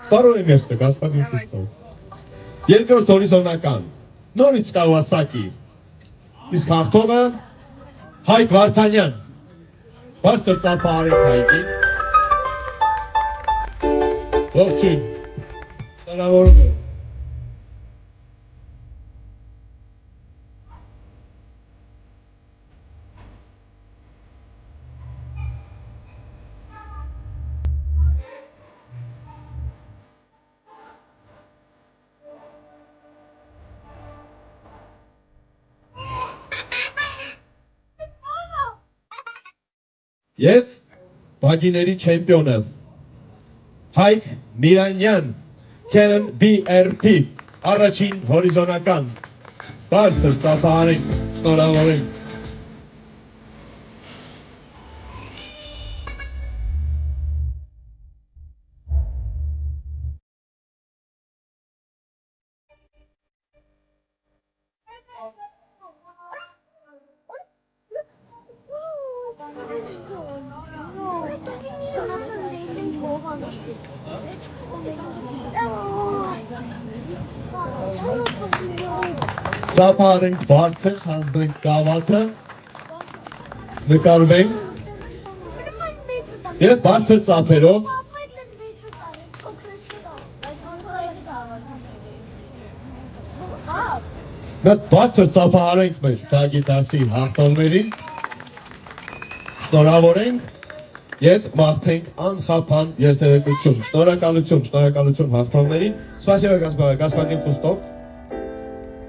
Վտարում եմ եստը, գասպատին խուստով։ Երկրորդ հորիզոնական, նորից Կավասակի, իսկ հաղթողը Հայկ Վարդանյան, բարձր ծափահարեք Հայկին, ողջույն, շնորհավորում եմ։ Եվ բագիների չեմպիոնը Հայկ Միրանյան, Canon BRT, առաջին հորիզոնական, բարձր ծափահարենք, շնորհավորենք։ Ծափահարենք բարձր, հանձնենք գավաթը, նկարվենք և բարձր ծափերով բարձր ծափահարենք մեր բագի դասի հաղթողներին, շնորհավորենք և մաղթենք անխափան երթևեկություն, շնորհակալություն հաղթողներին, սպասիբա Գասպատին խուստով։